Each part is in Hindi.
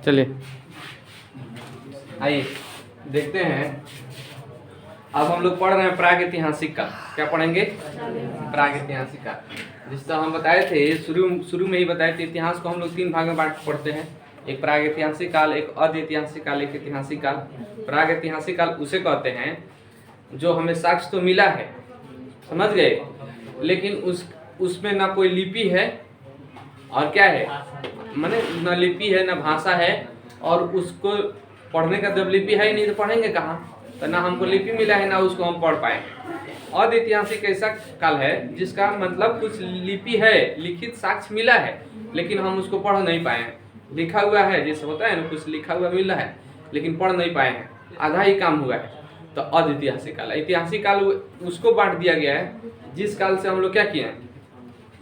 चलिए आइए देखते हैं। अब हम लोग पढ़ रहे हैं प्रागैतिहासिक काल। क्या पढ़ेंगे? प्रागैतिहासिक काल। जिस तरह हम बताए थे शुरू में ही बताए थे, इतिहास को हम लोग 3 भाग में बांट पढ़ते हैं। एक प्रागैतिहासिक काल, एक अधैतिहासिक काल, एक ऐतिहासिक काल। प्रागैतिहासिक काल उसे कहते हैं जो हमें साक्ष्य तो मिला है, समझ गए, लेकिन उसमें ना कोई लिपि है और क्या है, माने न लिपि है न भाषा है, और उसको पढ़ने का जब लिपि है ही नहीं तो पढ़ेंगे कहाँ? तो ना हमको लिपि मिला है ना उसको हम पढ़ पाए। अधैतिहासिक ऐसा काल है जिसका मतलब कुछ लिपि है, लिखित साक्ष्य मिला है, लेकिन हम उसको पढ़ नहीं पाए हैं। लिखा हुआ है, जैसे होता है ना, कुछ लिखा हुआ मिला है लेकिन पढ़ नहीं पाए हैं, आधा ही काम हुआ है, तो अधैतिहासिक काल। ऐतिहासिक काल उसको बांट दिया गया है जिस काल से हम लोग क्या किए हैं,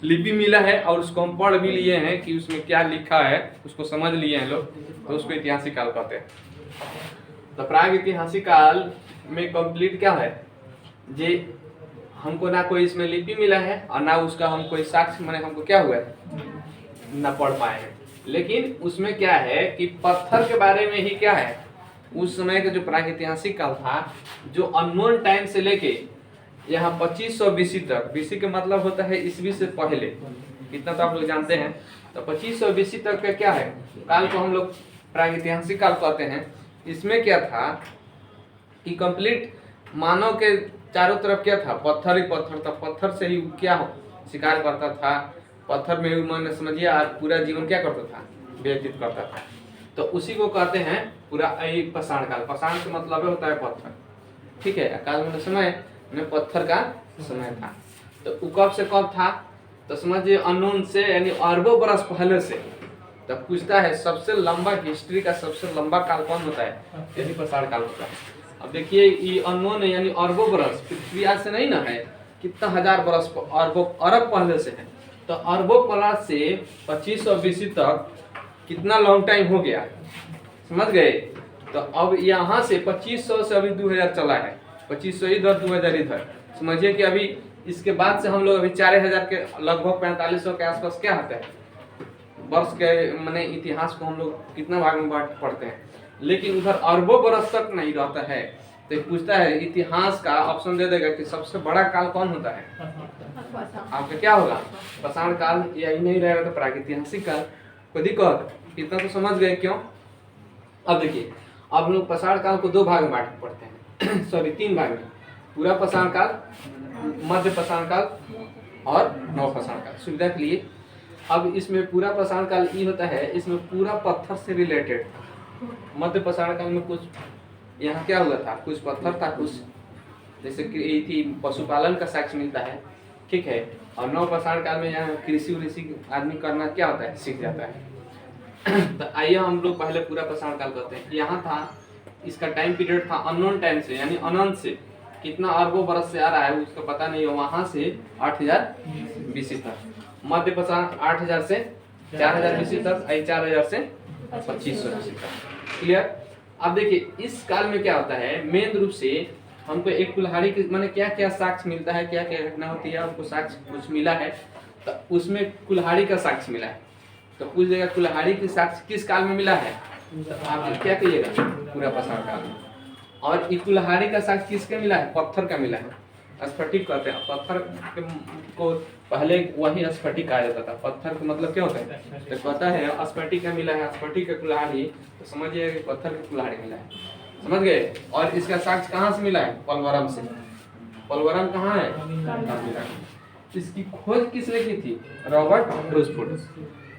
लिपि मिला है और उसको हम पढ़ भी लिए हैं कि उसमें क्या लिखा है, उसको समझ लिए हैं लोग, तो उसको ऐतिहासिक काल कहते हैं। तो प्रागैतिहासिक काल में कंप्लीट क्या है जे हमको ना कोई इसमें लिपि मिला है और ना उसका हम कोई साक्ष्य, माने हमको क्या हुआ है, ना पढ़ पाए हैं। लेकिन उसमें क्या है कि पत्थर के बारे में ही क्या है, उस समय का जो प्रागैतिहासिक काल था, जो अननोन टाइम से लेके यहाँ 2500 बीसी तक, बीसी का मतलब होता है ईस्वी से पहले, इतना तो आप लोग जानते हैं। तो 2500 बीसी तक का क्या है काल को हम लोग प्रागैतिहासिक काल कहते हैं। इसमें क्या था कि कंप्लीट मानव के चारों तरफ क्या था, पत्थर ही पत्थर था। पत्थर से ही क्या हो शिकार करता था, पत्थर में मन समझिए पूरा जीवन क्या करता था, व्यतीत करता था। तो उसी को कहते हैं पूरा पाषाण काल। पाषाण का मतलब होता है पत्थर, ठीक है। काल में समय में पत्थर का समय था। तो कब से कब था, तो समझिए अननोन से, यानी अरबों बरस पहले से। तब पूछता है सबसे लंबा हिस्ट्री का सबसे लंबा काल कौन होता है, यही पाषाण काल होता है। अब देखिए ये अननोन है, यानी अरबों बरस, पृथ्वी आज से नहीं ना है, कितना हजार बरस अरबों अरब पहले से है। तो अरबों बरस से 2500 बीसी तक कितना लॉन्ग टाइम हो गया, समझ गए। तो अब यहाँ से 2500 से अभी 2000 चला है, 2500 इधर 2000 इधर, समझिए कि अभी इसके बाद से हम लोग अभी 4000 के लगभग 4500 के आसपास क्या होता है वर्ष के, माने इतिहास को हम लोग कितना भाग में बांट पढ़ते हैं, लेकिन उधर अरबों बरस तक नहीं रहता है। तो पूछता है इतिहास का ऑप्शन दे देगा कि सबसे बड़ा काल कौन होता है, आपका क्या होगा, पाषाण काल, यही नहीं रहेगा तो प्रागैतिहासिक काल। कोई दिक्कत? इतना तो समझ गए क्यों? अब देखिए, अब हम लोग पाषाण काल को 2 भाग में बांट पढ़ते हैं सॉरी 3 भाग में, पूरा पाषाण काल, मध्य पाषाण काल और नव पाषाण काल, सुविधा के लिए। अब इसमें पूरा पाषाण काल ये होता है, इसमें पूरा पत्थर से रिलेटेड था। मध्य पाषाण काल में कुछ यहाँ क्या हुआ था, कुछ पत्थर था, कुछ जैसे कि थी पशुपालन का साक्ष्य मिलता है, ठीक है। और नव पाषाण काल में यहाँ कृषि उसी आदमी करना क्या होता है, सीख जाता है। तो आइए हम लोग पहले पूरा पाषाण काल करते हैं। यहाँ था, इसका टाइम पीरियड था अननोन टाइम से, यानी अनंत से, कितना अरबों बरस से आ रहा है उसका पता नहीं है, वहां से 8000 बीसी तक। मध्य पाषाण 8000 से 4000 बीसी तक, 4000 से 2500 बीसी तक, क्लियर। अब देखिए इस काल में क्या होता है, मेन रूप से हमको एक कुल्हाड़ी के माने क्या क्या साक्ष्य मिलता है, क्या क्या घटना होती है, हमको साक्ष्य कुछ मिला है। तो उसमें कुल्हाड़ी का साक्ष्य मिला है। तो पूछ देगा कुल्हाड़ी की साक्ष्य किस काल में मिला है, तो आप क्या कहिएगा, पूरा पाषाण काल में। और ये कुल्हाड़ी का साक्ष्य किसके मिला है, पत्थर का मिला है। स्फटिक कहते हैं, पत्थर को पहले वही स्फटिक कहा जाता था। पत्थर का मतलब क्या होता है, तो कहता है स्फटिक का मिला है, स्फटिक का कुल्हाड़ी, तो समझिए कि पत्थर का कुल्हाड़ी मिला है, समझ गए। और इसका साक्ष्य कहाँ से मिला है, पलवरम से। पलवरम कहाँ है, इसकी खोज किसने की थी, रॉबर्ट ब्रूसफुट,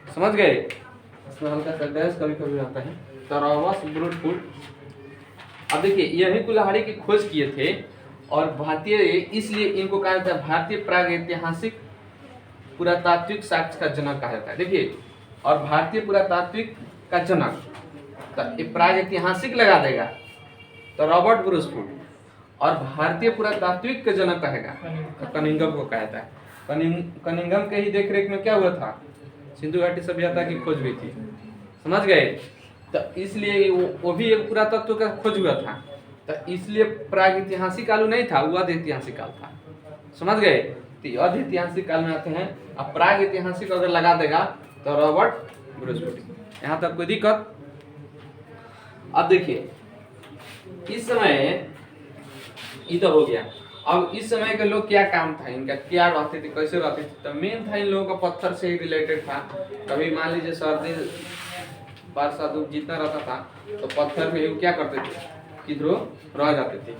समझ गए। इसमें हल्का सा गैस कभी कभी आता है, तो रॉबर्ट ब्रूसफुट। अब देखिए यही कुल्हाड़ी की खोज किए थे, और भारतीय, इसलिए इनको कहा जाता है भारतीय प्रागैतिहासिक पुरातात्विक साक्ष्य का जनक कहा जाता है। देखिए, और भारतीय पुरातात्विक का जनक, तो प्रागैतिहासिक लगा देगा तो रॉबर्ट ब्रूसफुट, और भारतीय पुरातात्विक का जनक कहेगा तो कनिंघम को कहता है। कनिंघम के ही देखरेख में क्या हुआ था, सिंधु घाटी सभ्यता की खोज हुई थी, समझ गए। तो इसलिए वो भी एक पुरातत्व का खोज हुआ था। तो इसलिए प्रागैतिहासिक काल नहीं था, वो अधैतिहासिक काल था, समझ गए। तो अधैतिहासिक काल में आते हैं। अब प्रागैतिहासिक अगर लगा देगा तो रॉबर्ट ब्रूसफुट। यहाँ तक कोई दिक्कत? अब देखिए इस समय इधर हो गया। अब इस समय के लोग क्या काम था इनका, क्या रहते थे, कैसे रहते थे, तो मेन था इन लोगों का पत्थर से ही रिलेटेड था। कभी मान लीजिए सर्दी बरसात जितना रहता था तो पत्थर पे क्या करते थे, किधरों रह जाते थे।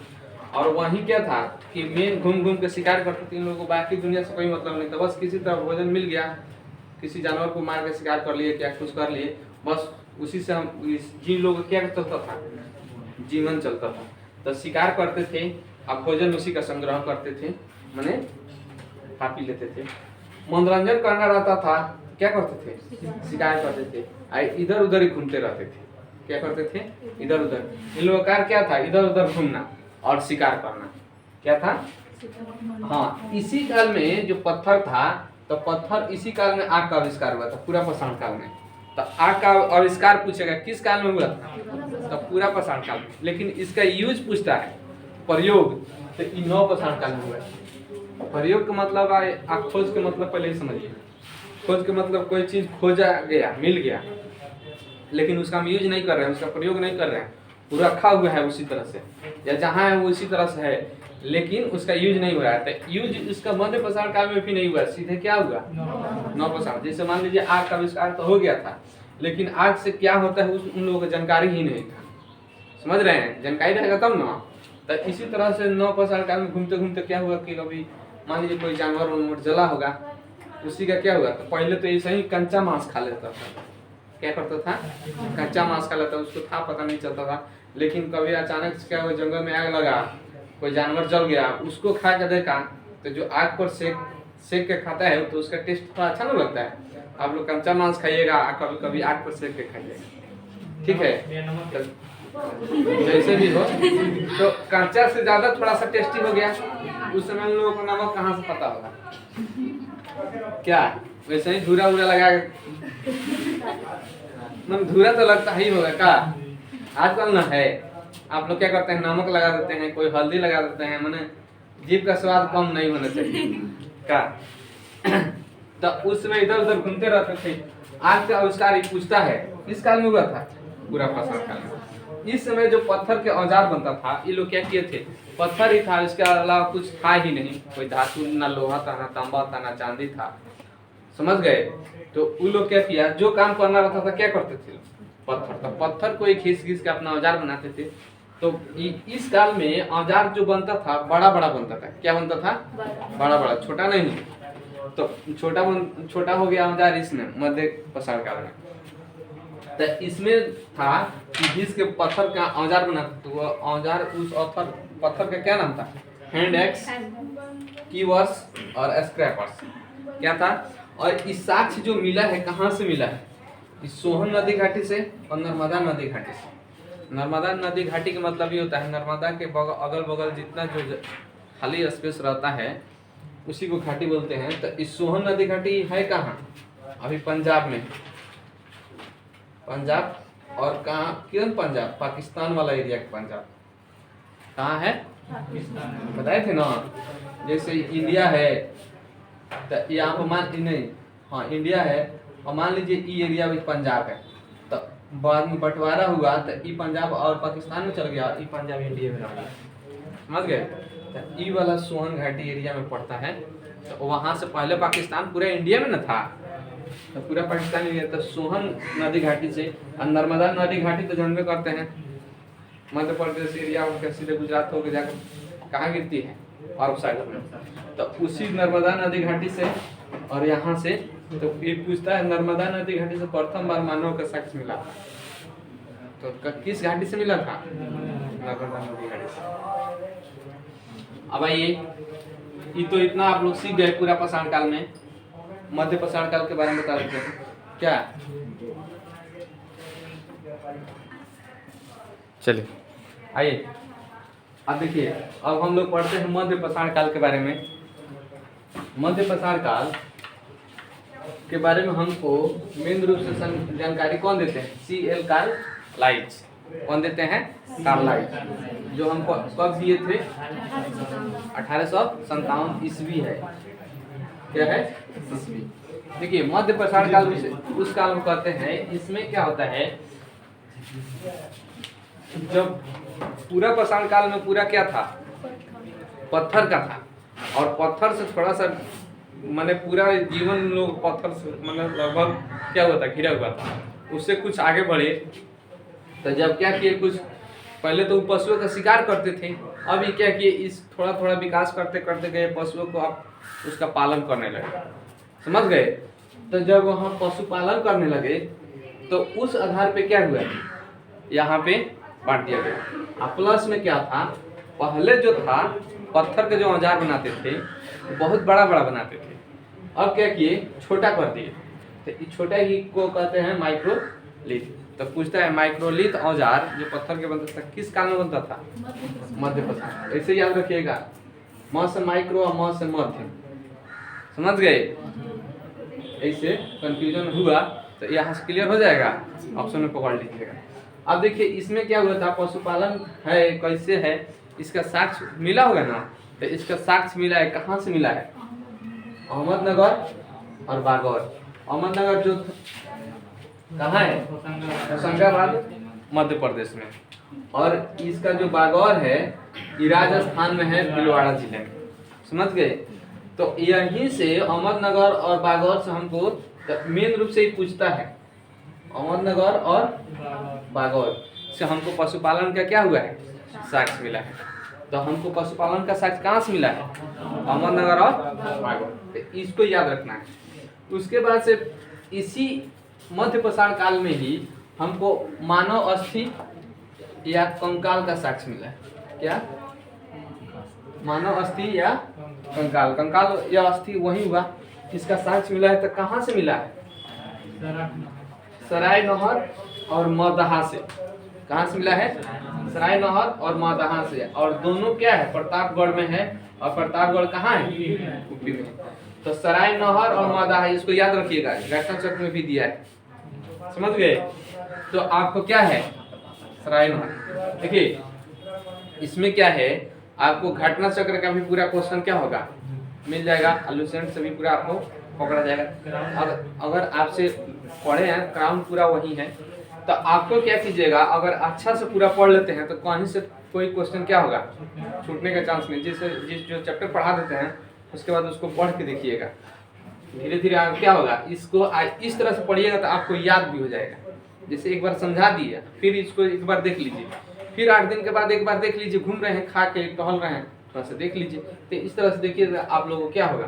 और वहीं क्या था कि मेन घूम घूम के शिकार करते थे। इन लोगों को बाकी दुनिया से कोई मतलब नहीं था, बस किसी तरह भोजन मिल गया, किसी जानवर को मार के शिकार कर लिए, क्या कुछ कर लिए, बस उसी से हम जिन लोगों का क्या चलता था, जीवन चलता था। तो शिकार करते थे, अब भोजन उसी का संग्रह करते थे, माने खा पी लेते थे। मनोरंजन करना रहता था, क्या करते थे, शिकार करते थे, इधर उधर ही घूमते रहते थे। क्या करते थे, इधर उधर। इन लोगों का क्या था, इधर उधर घूमना और शिकार करना। क्या था, हाँ। इसी काल में जो पत्थर था, तो पत्थर इसी काल में आग का आविष्कार हुआ था, पूरा पाषाण काल में। तो आग का आविष्कार पूछेगा किस काल में हुआ था, तो पूरा पाषाण काल में। लेकिन इसका यूज पूछता है, प्रयोग, तो ये नव पाषाण काल में हुआ है। प्रयोग का मतलब है, आप खोज के मतलब पहले ही समझिए। खोज के मतलब कोई चीज खोजा गया, मिल गया, लेकिन उसका हम यूज नहीं कर रहे हैं, उसका प्रयोग नहीं कर रहे हैं, वो रखा हुआ है उसी तरह से, या जहाँ है वो उसी तरह से है, लेकिन उसका यूज नहीं हो रहा है। तो यूज इसका मध्य पाषाण काल में भी नहीं हुआ, सीधे क्या हुआ, नव पाषाण। जैसे मान लीजिए आग का आविष्कार तो हो गया था, लेकिन आग से क्या होता है उन लोगों को जानकारी ही नहीं था। समझ रहे हैं, जानकारी रहेगा तब ना। तो इसी तरह से नव पाषाण काल में घूमते घूमते क्या हुआ कि कभी मान लीजिए कोई जानवर उनवर जला होगा, उसी का क्या हुआ, तो पहले तो ऐसे ही कच्चा मांस खा लेता था। क्या करता था, कच्चा मांस खा लेता, उसको था पता नहीं चलता था। लेकिन कभी अचानक से क्या हुआ, जंगल में आग लगा, कोई जानवर जल गया, उसको खा के देखा, तो जो आग पर सेक के खाता है तो उसका टेस्ट थोड़ा अच्छा नहीं लगता है। आप लोग कच्चा मांस खाइएगा, कभी कभी आग पर सेक के खाइएगा, ठीक है। जैसे भी हो, तो कच्चा से ज्यादा थोड़ा सा टेस्टी हो गया। उस समय उन लोगों को नमक कहाँ से पता होगा, क्या वैसे ही धूरा उरा लगा, धूरा तो लगता ही होगा का। आजकल ना है, आप लोग क्या करते हैं, नमक लगा देते हैं, कोई हल्दी लगा देते हैं, माने जीभ का स्वाद कम नहीं होना चाहिए का। तो उस समय इधर उधर घूमते रहते थे। आग का आविष्कार पूछता है किस काल में हुआ था, पूरा पाषाण काल में। इस समय जो पत्थर के औजार बनता था, ये लोग क्या किए थे, पत्थर ही था, इसके अलावा कुछ था ही नहीं, कोई धातु ना लोहा था, ना तांबा था, ना चांदी था। समझ गए। तो उन लोग क्या किया, जो काम करना रहता था क्या करते थे, पत्थर, तो पत्थर को एक घिस घिस के अपना औजार बनाते थे। तो इस काल में औजार जो बनता था बड़ा बड़ा बनता था। क्या बनता था, बड़ा बड़ा, छोटा नहीं। तो छोटा हो गया औजार इसमें मध्य पाषाण काल में। तो इसमें था कि जिसके पत्थर का औजार बना, तो वो औजार उस पत्थर का क्या नाम था, हैंड एक्स, कीवर्स और स्क्रैपर्स। क्या था, और इस साक्ष्य जो मिला है कहाँ से मिला है, इस सोहन नदी घाटी से और नर्मदा नदी घाटी से। नर्मदा नदी घाटी का मतलब ये होता है, नर्मदा के अगल बगल जितना जो खाली स्पेस रहता है उसी को घाटी बोलते हैं। तो इस सोहन नदी घाटी है कहाँ, अभी पंजाब में, पंजाब और कहाँ, किरण पंजाब, पाकिस्तान वाला एरिया का पंजाब कहाँ है, बताए थे ना। जैसे इंडिया है, तो यहाँ पर मान नहीं, हाँ इंडिया है, और मान लीजिए ये एरिया भी पंजाब है, तो बाद में बंटवारा हुआ तो ये पंजाब और पाकिस्तान में चल गया, ये पंजाब इंडिया में रह गया। समझ गए। तो ये वाला सोहन घाटी एरिया में पड़ता है। तो वहाँ से पहले पाकिस्तान पूरा इंडिया में न था, तो पूरा पाकिस्तान में तो सोहन नदी घाटी से, और नर्मदा नदी घाटी तो जानबे करते हैं, मध्य प्रदेश एरिया होकर सीधे गुजरात होकर जाकर कहाँ गिरती है, और साइड में। तो उसी नर्मदा नदी घाटी से और यहाँ से, तो ये पूछता है नर्मदा नदी घाटी से प्रथम बार मानव का साक्ष्य मिला, तो किस घाटी से मिला था, नर्मदा नदी घाटी से। अब आइए, ये तो इतना आप लोग सीख गए पूरा पाषाण काल में। मध्य पाषाण काल के बारे में बता देते हैं क्या, चलिए आइए। अब देखिए, अब हम लोग पढ़ते हैं मध्य पाषाण काल के बारे में। मध्य पाषाण काल के बारे में हमको मेन रूप से जानकारी कौन देते हैं, C.L. कार्लाइट। कौन देते हैं, कार्लाइट, जो हमको कब दिए थे, 1857 ईस्वी है। क्या है, ईस्वी। देखिए मध्य पाषाण काल उस काल में कहते हैं, इसमें क्या होता है, जब पूरा पाषाण काल में पूरा क्या था, पत्थर का था, और पत्थर से थोड़ा सा माने पूरा जीवन लोग पत्थर से मतलब लगभग क्या हुआ था, घिरा हुआ था। उससे कुछ आगे बढ़े तो जब क्या किए, कुछ पहले तो पशुओं का शिकार करते थे, अभी क्या किए, इस थोड़ा थोड़ा विकास करते करते गए, पशुओं को आप उसका पालन करने लगे, समझ गए। तो जब वहाँ पशुपालन करने लगे तो उस आधार पे क्या हुआ, यहाँ पे बांट दिया गया। और प्लस में क्या था, पहले जो था पत्थर के जो औजार बनाते थे बहुत बड़ा बड़ा बनाते थे, अब क्या किए, छोटा कर दिए। तो इस छोटा ही को कहते हैं माइक्रोलिथ। तो पूछता है माइक्रोलिथ औजार जो पत्थर के बनता था किस काल में बनता था, मध्य पाषाण। ऐसे याद रखिएगा, म से माइक्रो और म से मध्य, समझ गए। ऐसे कंफ्यूजन हुआ तो यहाँ से क्लियर हो जाएगा, ऑप्शन में पकड़ लीजिएगा। अब देखिए इसमें क्या हुआ था, पशुपालन है, कैसे है, इसका साक्ष्य मिला होगा ना। तो इसका साक्ष्य मिला है, कहाँ से मिला है, अहमदनगर और बागौर। अहमदनगर जो कहाँ है, होशंगाबाद मध्य प्रदेश में, और इसका जो बागौर है ये राजस्थान में है, भीलवाड़ा जिले में, समझ गए। तो यहीं से अहमदनगर और बागौर से हमको मेन रूप से ही पूछता है, अहमदनगर और बागौर से हमको पशुपालन का क्या हुआ है, साक्ष्य मिला है। तो हमको पशुपालन का साक्ष्य कहाँ से मिला है, अहमदनगर और बागौर। तो इसको याद रखना है। उसके बाद से इसी मध्य पाषाण काल में ही हमको मानव अस्थि या कंकाल का साक्ष्य मिला है। क्या, मानव अस्थि या कंकाल, कंकाल या अस्थि वही हुआ, इसका साक्ष्य मिला है। तो कहाँ से मिला है, सराय नहर और मदहा से। कहाँ से मिला है, सराय नहर और मदहा से, और दोनों क्या है, प्रतापगढ़ में है, और प्रतापगढ़ कहाँ है, यूपी में। तो सराय नहर और मदहा, इसको याद रखिएगा, घटना चक्र में भी दिया है, समझ गए। तो आपको क्या है, सराय नहर। देखिए इसमें क्या है, आपको घटना चक्र का भी पूरा क्वेश्चन क्या होगा, मिल जाएगा, एलुसेंट से भी पूरा आपको पकड़ा जाएगा। और अगर आपसे पढ़े हैं, क्राउन पूरा वही है, तो आपको क्या कीजिएगा, अगर अच्छा से पूरा पढ़ लेते हैं तो कहीं से कोई क्वेश्चन क्या होगा, छूटने का चांस नहीं। जिस जो चैप्टर पढ़ा देते हैं उसके बाद उसको पढ़ के देखिएगा, धीरे धीरे आप क्या होगा, इसको इस तरह से पढ़िएगा तो आपको याद भी हो जाएगा। जैसे एक बार समझा दिया, फिर इसको एक बार देख लीजिए, फिर 8 दिन के बाद एक बार देख लीजिए, घूम रहे हैं, खा के टहल रहे हैं, थोड़ा सा देख लीजिए। तो इस तरह से देखिए आप लोगों को क्या होगा,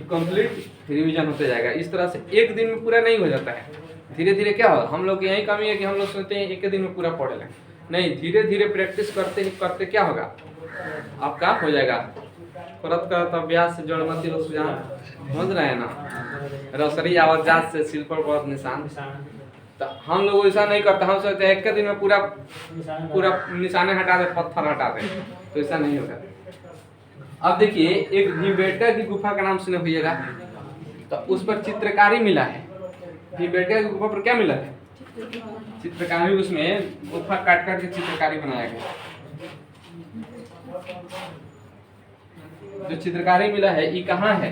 कंप्लीट रिवीजन होते जाएगा। इस तरह से एक दिन में पूरा नहीं हो जाता है, धीरे धीरे क्या होगा। हम लोग की यही कमी है कि हम लोग सोचते हैं एक दिन में पूरा पढ़ लें, नहीं, धीरे धीरे प्रैक्टिस करते ही करते क्या होगा, आपका हो जाएगा। करत करत अभ्यास से जड़मती रुझान, समझ रहे हैं ना, रसरी आवाजात से सिर पर बहुत निशान। तो हम लोग ऐसा नहीं करते, हम सोचते हैं एक दिन में पूरा निशाने हटा दे, पत्थर हटा दे, तो ऐसा नहीं होगा। अब देखिए एक भीमबेटका की गुफा का नाम सुने होइएगा, तो उस पर चित्रकारी मिला है। भीमबेटका की गुफा पर क्या मिला है, चित्रकारी, उसमें गुफा काट काट के चित्रकारी बनाया गया। जो चित्रकारी मिला है ये कहाँ है,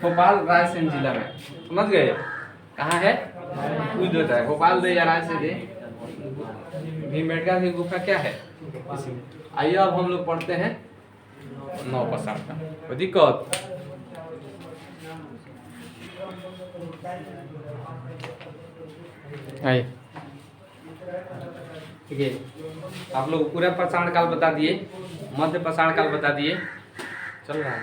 भोपाल रायसेन जिला में, समझ गए। कहाँ है, पूछ देता है भोपाल दे या रायसेन दे, भीमबेटका की गुफा क्या है। आइए अब हम लोग पढ़ते हैं 9 पाषाण का, कोई दिक्कत। आइए ठीक है, आप लोग पूरा पाषाण काल बता दिए, मध्य पाषाण काल बता दिए, चल रहा है।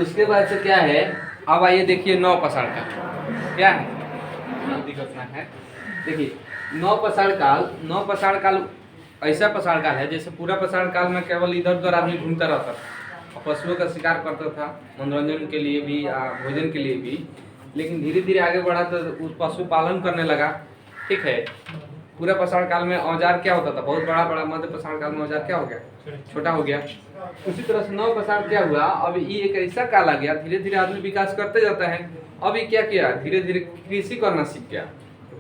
उसके बाद से क्या है, अब आइए देखिए 9 पाषाण काल क्या है, दिक्कत ना है। देखिए 9 पाषाण काल ऐसा पाषाण काल है जैसे पूरा पाषाण काल में केवल इधर उधर आदमी घूमता रहता था, पशुओं का शिकार करता था, मनोरंजन के लिए भी, भोजन के लिए भी। लेकिन धीरे धीरे आगे बढ़ा तो पशुपालन करने लगा, ठीक है। पूरा पाषाण काल में औजार क्या होता था, बहुत बड़ा बड़ा, मध्य पाषाण काल में औजार क्या हो गया, छोटा हो गया। उसी तरह से 9 पाषाण क्या हुआ, अब ये एक ऐसा काल आ गया, धीरे धीरे आदमी विकास करते जाता है। अब ये क्या किया, धीरे धीरे कृषि करना सीख गया,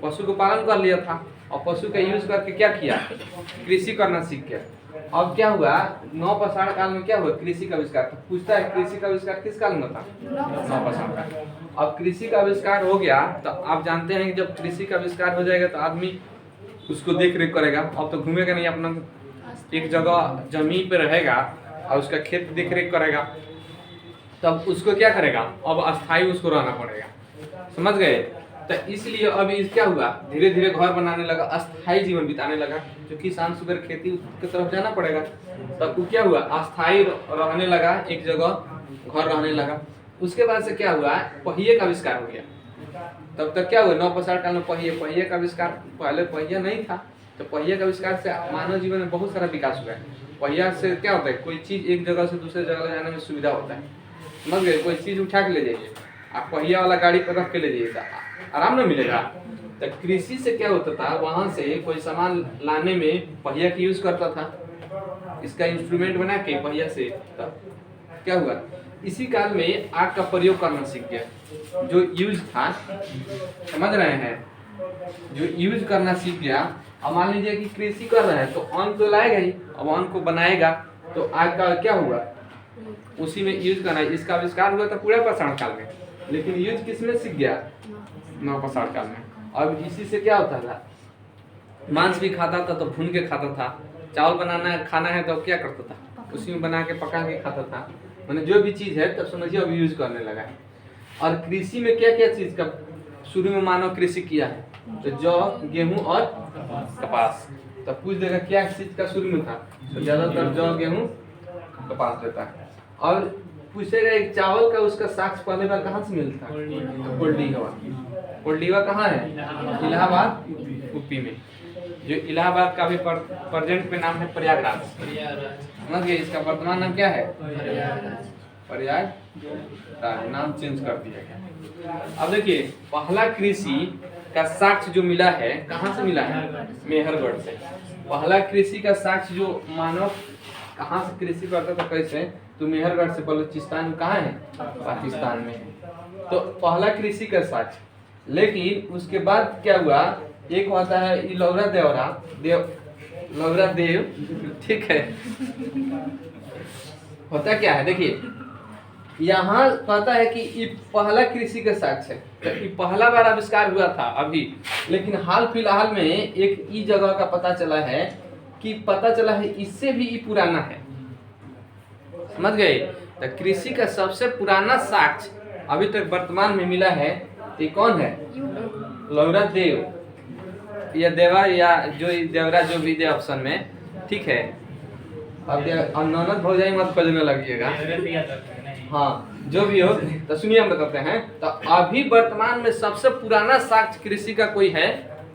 पशु को पालन कर लिया था, और पशु का यूज करके क्या किया, कृषि करना सीख गया। अब क्या हुआ, 9 पाषाण काल में क्या हुआ, कृषि का आविष्कार। तो पूछता है कृषि का आविष्कार किस काल में था, 9 पाषाण काल। अब कृषि का आविष्कार हो गया, तो आप जानते हैं कि जब कृषि का आविष्कार हो जाएगा तो आदमी उसको देख रेख करेगा। अब तो घूमेगा नहीं, अपना एक जगह जमीन पे रहेगा और उसका खेत देख रेख करेगा। तब उसको क्या करेगा, अब अस्थाई उसको रहना पड़ेगा, समझ गए। तो इसलिए अभी क्या हुआ, धीरे धीरे घर बनाने लगा, अस्थाई जीवन बिताने लगा, जो किसान सुगर खेती की तरफ जाना पड़ेगा। तब वो क्या हुआ, अस्थाई रहने लगा, एक जगह घर रहने लगा। उसके बाद से क्या हुआ, पहिए का आविष्कार हो गया। तब तक क्या हुआ, नवपाषाण काल में पहिए का आविष्कार, पहले पहिया नहीं था। तो पहिए का आविष्कार से मानव जीवन में बहुत सारा विकास हुआ है। पहिया से क्या होता है, कोई चीज एक जगह से दूसरे जगह जाने में सुविधा होता है, समझ गए। कोई चीज उठा के ले जाइए, आप पहिया वाला गाड़ी पर रख के ले जाइएगा, आराम न मिलेगा। तो कृषि से क्या होता था, वहां से कोई सामान लाने में पहिया की यूज करता था, इसका इंस्ट्रूमेंट बना के पहिया से। तब क्या हुआ, इसी काल में आग का प्रयोग करना सीख गया, जो यूज था, समझ रहे हैं, जो यूज करना सीख गया। अब मान लीजिए कि कृषि कर रहे हैं तो अन्न तो लाएगा ही, अब अन्न को बनाएगा तो आग का क्या हुआ, उसी में यूज करना है। इसका आविष्कार हुआ था पूरा पाषाण काल में, लेकिन यूज किसमें सीख गया, नवपाषाण काल में। अब इसी से क्या होता था, मांस भी खाता था तो भून के खाता था, चावल बनाना खाना है तो क्या करता था, उसी में बना के पका के खाता था। मैंने जो भी चीज है तब समझिए अब यूज करने लगा है। और कृषि में क्या क्या चीज का शुरू में मानव कृषि किया है, तो जौ, गेहूं और कपास। तो पूछ देगा क्या चीज का शुरू में था, तो ज्यादातर जौ, गेहूं, कपास देता है। और पूछेगा एक चावल का उसका साक्ष्य पहले बार कहाँ से मिलता है, कोल्डीवा। कोल्डीवा कहाँ है, इलाहाबाद यूपी में, जो इलाहाबाद का भी प्रेजेंट पे नाम है प्रयागराज, समझ गए। इसका वर्तमान नाम क्या है, प्रयागराज, नाम चेंज कर दिया गया। अब देखिए पहला कृषि का साक्ष्य जो मिला है, कहाँ से मिला है, मेहरगढ़ से। पहला कृषि का साक्ष्य जो मानव कहाँ से कृषि करता था, कैसे, तो मेहरगढ़ से। बलूचिस्तान कहाँ है, पाकिस्तान में है। तो पहला कृषि का साक्ष्य। लेकिन उसके बाद क्या हुआ, एक होता है लौरा देव, ठीक है। होता क्या है, देखिए यहाँ कहता है कि ये पहला कृषि का साक्ष्य है, तो ये पहला बार आविष्कार हुआ था अभी। लेकिन हाल फिलहाल में एक ई जगह का पता चला है, कि पता चला है इससे भी ये पुराना है, समझ गए। तो कृषि का सबसे पुराना साक्ष्य अभी तक वर्तमान में मिला है, ये कौन है, लौरा देव या देवा, या जो देवरा, जो भी दे ऑप्शन में, ठीक है। अब ननद भौजाई मत खोजने लगिएगा, हाँ जो भी हो। तो सुनिए हम बताते हैं। तो अभी वर्तमान में सबसे पुराना साक्ष्य कृषि का कोई है,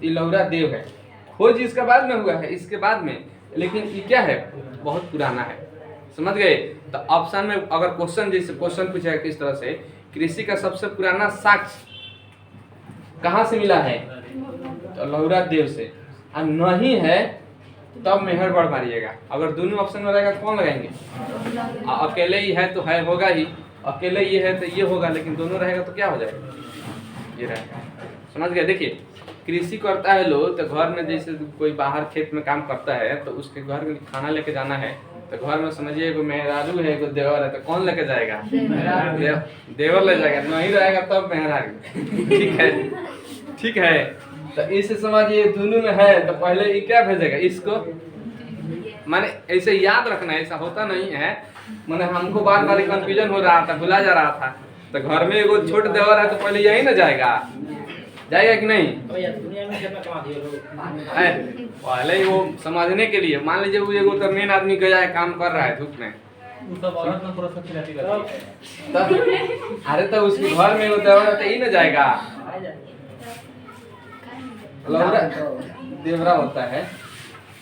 ये लौरा देव है। खोज इसका बाद में हुआ है, इसके बाद में, लेकिन ये क्या है, बहुत पुराना है, समझ गए। तो ऑप्शन में अगर क्वेश्चन, जैसे क्वेश्चन पूछा है किस तरह से, कृषि का सबसे पुराना साक्ष्य कहाँ से मिला है, तो लौरा देव से। और नहीं है तब मेहरगढ़ मारिएगा। अगर दोनों ऑप्शन में रहेगा कौन लगाएंगे, अकेले ही है तो है, होगा ही, अकेले ये है तो ये होगा, लेकिन दोनों रहेगा तो क्या हो जाएगा, ये रहेगा, समझ गए। देखिए कृषि करता है लोग, तो घर में जैसे कोई बाहर खेत में काम करता है, तो उसके घर में खाना लेके जाना है, तो घर में समझिए एगो मेहरारू है, एगो देवर है, तो कौन लेके जाएगा, देवर ले जाएगा। नहीं रहेगा तब मेहरारू, ठीक है, ठीक है। तो इसे समझिए दोनों में है, तो पहले ये क्या भेजेगा, इसको। माने ऐसे याद रखना, ऐसा होता नहीं है, माने हमको बार बार कंफ्यूजन हो रहा था, भुला जा रहा था। तो घर में एगो छोटा देवर है, तो पहले यही ना जाएगा, जाएगा कि नहीं, पहले वो समझने के लिए। मान लीजिए वो एगो तो मेन आदमी गया है, काम कर रहा है धूप में, अरे तो उसके घर में वो देवर है, तो यही ना जाएगा, लौरा देवरा होता है,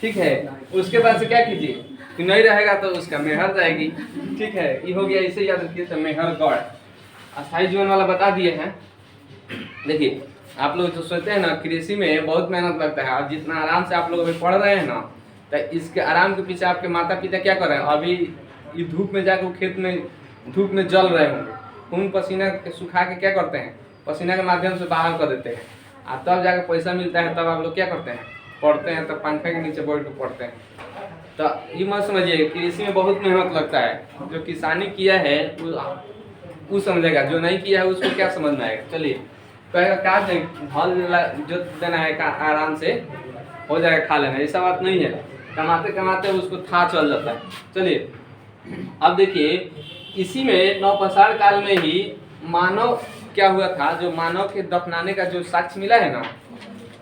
ठीक है। उसके बाद से क्या कीजिए, कि नहीं रहेगा तो उसका मेहर जाएगी, ठीक है। ये हो गया, इसे याद रखिए। तो मेहरगढ़ अस्थायी जीवन वाला बता दिए हैं। देखिए आप लोग जो सोचते हैं ना, कृषि में बहुत मेहनत लगता है, और जितना आराम से आप लोग अभी पढ़ रहे हैं ना, तो इसके आराम के पीछे आपके माता पिता क्या कर रहे हैं, अभी ये धूप में जाकर खेत में धूप में जल रहे होंगे, खून पसीना सुखा के क्या करते हैं, पसीना के माध्यम से बाहर कर देते हैं, और तब जाकर पैसा मिलता है, तब आप लोग क्या करते हैं, पढ़ते हैं, तब पंखे के नीचे बैठ के पढ़ते हैं। तो ये मत समझिए, कृषि में बहुत मेहनत लगता है। जो किसानी किया है वो समझेगा, जो नहीं किया है उसको क्या समझ में आएगा। चलिए कहेगा क्या हल जो देना है का आराम से, हो जाएगा खा लेना, ऐसा बात नहीं है। कमाते कमाते उसको था चल जाता है। चलिए अब देखिए, इसी में नवपाषाण काल में ही मानव क्या हुआ था, जो मानव के दफनाने का जो साक्ष्य मिला है ना,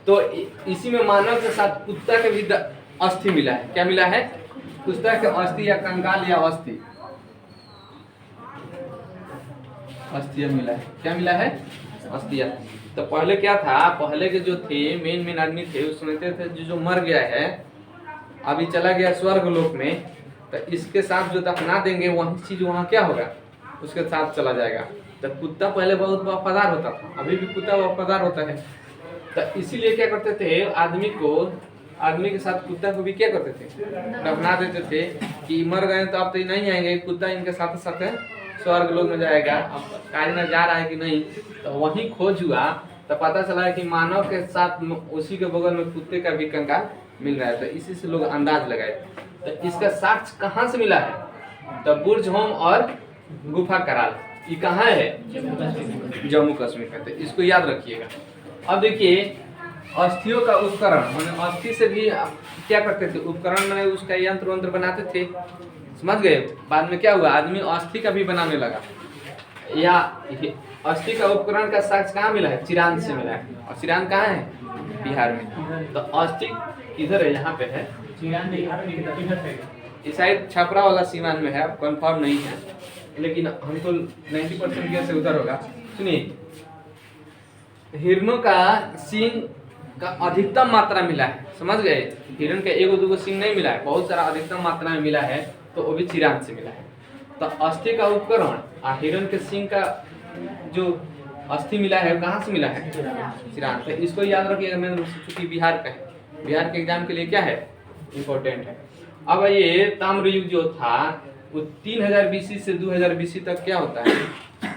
तो इसी में मानव के साथ कुत्ता के भी अस्थि मिला है। क्या मिला है? कुत्ता के अस्थि या कंकाल या अस्थि अस्थिया मिला है। क्या मिला है? अस्थिया। तो पहले क्या था, पहले के जो थे मेन आदमी थे, वो समझते थे जो मर गया है अभी चला गया स्वर्ग लोक में, तो इसके साथ जो दफना देंगे वही चीज वहाँ क्या होगा, उसके साथ चला जाएगा। तो कुत्ता पहले बहुत वफादार होता था, अभी भी कुत्ता वफादार होता है। तो इसीलिए क्या करते थे, आदमी के साथ कुत्ता को भी क्या करते थे, दफना देते थे कि मर गए तो अब तो नहीं आएंगे, कुत्ता इनके साथ साथ स्वर्ग लोक में जाएगा। अब कारीना जा रहा है कि नहीं, तो वहीं खोज हुआ तो पता चला है कि मानव के साथ उसी के बगल में कुत्ते का भी कंकाल मिल रहा है। तो इसी से लोग अंदाज लगाए। तो इसका साक्ष्य कहाँ से मिला है? तो बुर्ज होम और गुफा कराल, ये कहाँ है? जम्मू कश्मीर का। तो इसको याद रखिएगा। अब देखिए, अस्थियों का उपकरण, मैंने अस्थि से भी क्या करते थे, उपकरण में उसका यंत्र वंत्र बनाते थे, समझ गए। बाद में क्या हुआ, आदमी अस्थि का भी बनाने लगा। या अस्थि का उपकरण का साक्ष्य कहाँ मिला है? चिरांद से मिला है। और चिरांद कहाँ है? बिहार में। तो अस्थि इधर है, यहाँ पे है इस साइड, छपरा वाला सीमान में है, कंफर्म नहीं है, लेकिन हमको 90% गेस से उधर होगा। सुनिए, हिरणों का सींग का अधिकतम मात्रा मिला है, समझ गए। हिरण के एगो दूगो सींग नहीं मिला है, बहुत सारा अधिकतम मात्रा में मिला है, तो वो भी चिरांद से मिला है। तो अस्थि का उपकरण और हिरण के सींग का जो अस्थि मिला है कहाँ से मिला है? चिरांद से। इसको याद रखिएगा, मैंने चूंकि बिहार का है, बिहार के एग्जाम के लिए क्या है, इम्पोर्टेंट है। अब ये ताम्र युग जो था वो 3000 BC से 2000 BC तक क्या होता है,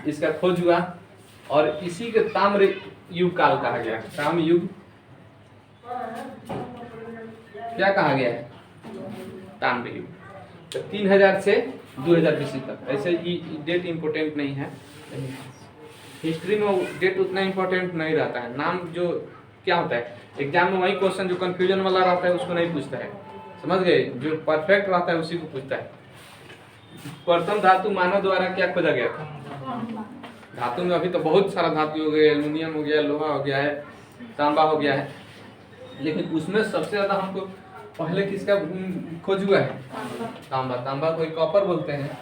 इसका खोज हुआ, और इसी के ताम्र युग काल कहा गया। ताम्र युग क्या कहा गया है? ताम्र युग। तो 3000 से 2000 BC तक। ऐसे डेट इम्पोर्टेंट नहीं है, हिस्ट्री में डेट उतना इम्पोर्टेंट नहीं रहता है। नाम जो क्या होता है एग्जाम में, वही क्वेश्चन जो कंफ्यूजन वाला रहता है उसको नहीं पूछता है, समझ गए। जो परफेक्ट रहता है उसी को पूछता है। प्रथम धातु मानव द्वारा क्या खोजा गया था? धातु में अभी तो बहुत सारा धातु हो गए, एल्युमिनियम हो गया, लोहा हो गया है, तांबा हो गया है, लेकिन उसमें सबसे ज्यादा हमको पहले किसका खोज हुआ है? तांबा। तांबा को कॉपर बोलते हैं।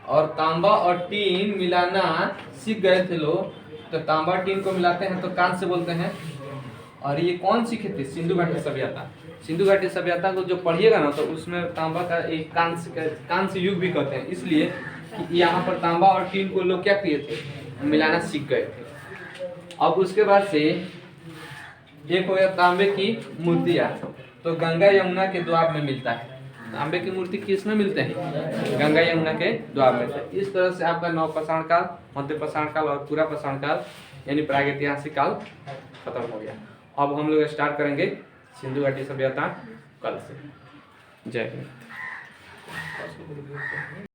और तांबा और टीन मिलाना सीख गए थे लोग, तो तांबा टीन को मिलाते हैं तो कांस्य बोलते हैं। और ये कौन सीखे थे? सिंधु घाटी सभ्यता। सिंधु घाटी सभ्यता को जो पढ़िएगा ना, तो उसमें तांबा का एक कांस्य युग भी कहते हैं, इसलिए कि यहाँ पर तांबा और टीन को लोग क्या किए थे, मिलाना सीख गए थे। अब उसके बाद से एक हो गया तांबे की मूर्तियाँ, तो गंगा यमुना के द्वार में मिलता है। तांबे की मूर्ति किस में मिलते हैं? गंगा यमुना के द्वार में। इस तरह से आपका नवपाषाण काल, मध्य पाषाण काल और पूरा पाषाण काल यानी प्रागैतिहासिक काल खत्म हो गया। अब हम लोग स्टार्ट करेंगे सिंधु घाटी सभ्यता कल से। जय हिंद।